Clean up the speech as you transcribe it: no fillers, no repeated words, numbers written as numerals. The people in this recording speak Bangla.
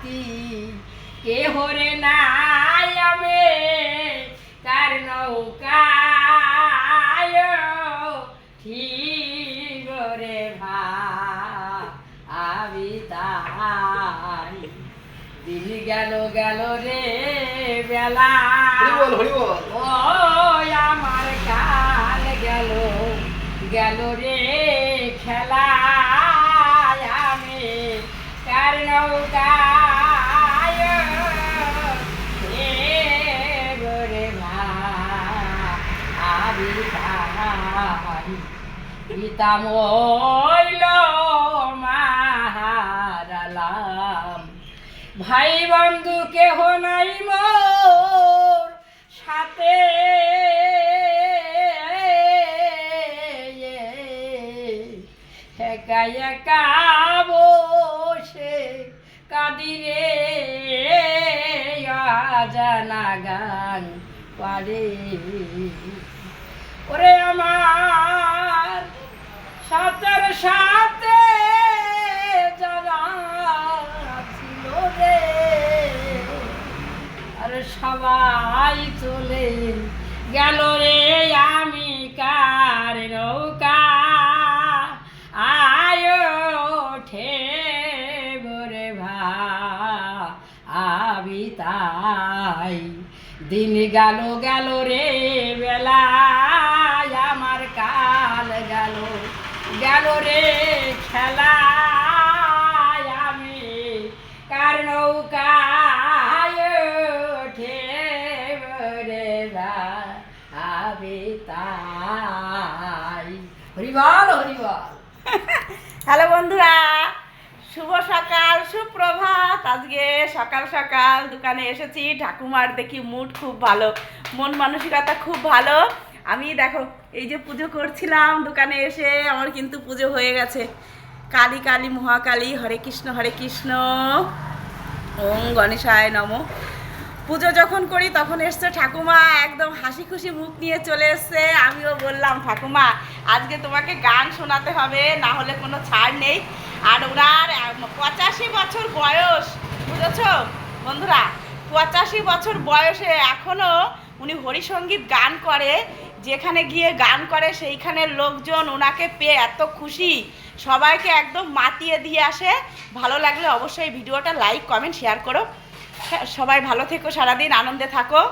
সাথী কে হরে নাই আমি কার নৌকায় ঠিক রে ভাবি তাই দিন গেল গেল রে বেলা ও আমার কাল গেল গেল রে খেলা আমি কার নৌকায় রে ভাবি তাই পিতা মইল মাহারালাম ভাই বন্ধু কেহ নাই মোর সাথে একা একা বসে কাদিরে জানা গান পারে ওরে আমার সাথের সাথে যারা ছিল রে আর সবাই চলে গেল রে আমি কার নৌকা আয় ওঠে বরে ভাবি তাই দিন গেল গেল রে বেলা আমার কাল গেল গেল রে খেলা আমি কার নৌকায় ওঠে রে ভাবি তাই হরিবল হরিবল। হ্যালো বন্ধুরা, শুভ সকাল, সুপ্রভাত। আজকে সকাল সকাল দোকানে এসেছি। ঠাকুমার দেখি মুড খুব ভালো, মন মানসিকতা খুব ভালো। আমি দেখো এই যে পুজো করছিলাম দোকানে এসে, আমার কিন্তু পুজো হয়ে গেছে। কালী কালী মহাকালী, হরে কৃষ্ণ ওম গণেশায় নমঃ। পুজো যখন করি তখন এসছে ঠাকুমা, একদম হাসি খুশি মুখ নিয়ে চলে এসছে। আমিও বললাম ঠাকুমা আজকে তোমাকে গান শোনাতে হবে, না হলে কোনো ছাড় নেই। আর ওনার 85 বছর বয়স, বুঝেছ বন্ধুরা, 85 বছর বয়সে এখনও উনি হরিসঙ্গীত গান করে। যেখানে গিয়ে গান করে সেইখানের লোকজন ওনাকে পেয়ে এত খুশি, সবাইকে একদম মাতিয়ে দিয়ে আসে। ভালো লাগলে অবশ্যই ভিডিওটা লাইক কমেন্ট শেয়ার করো। সবাই ভালো থেকো, সারাদিন আনন্দে থাকো।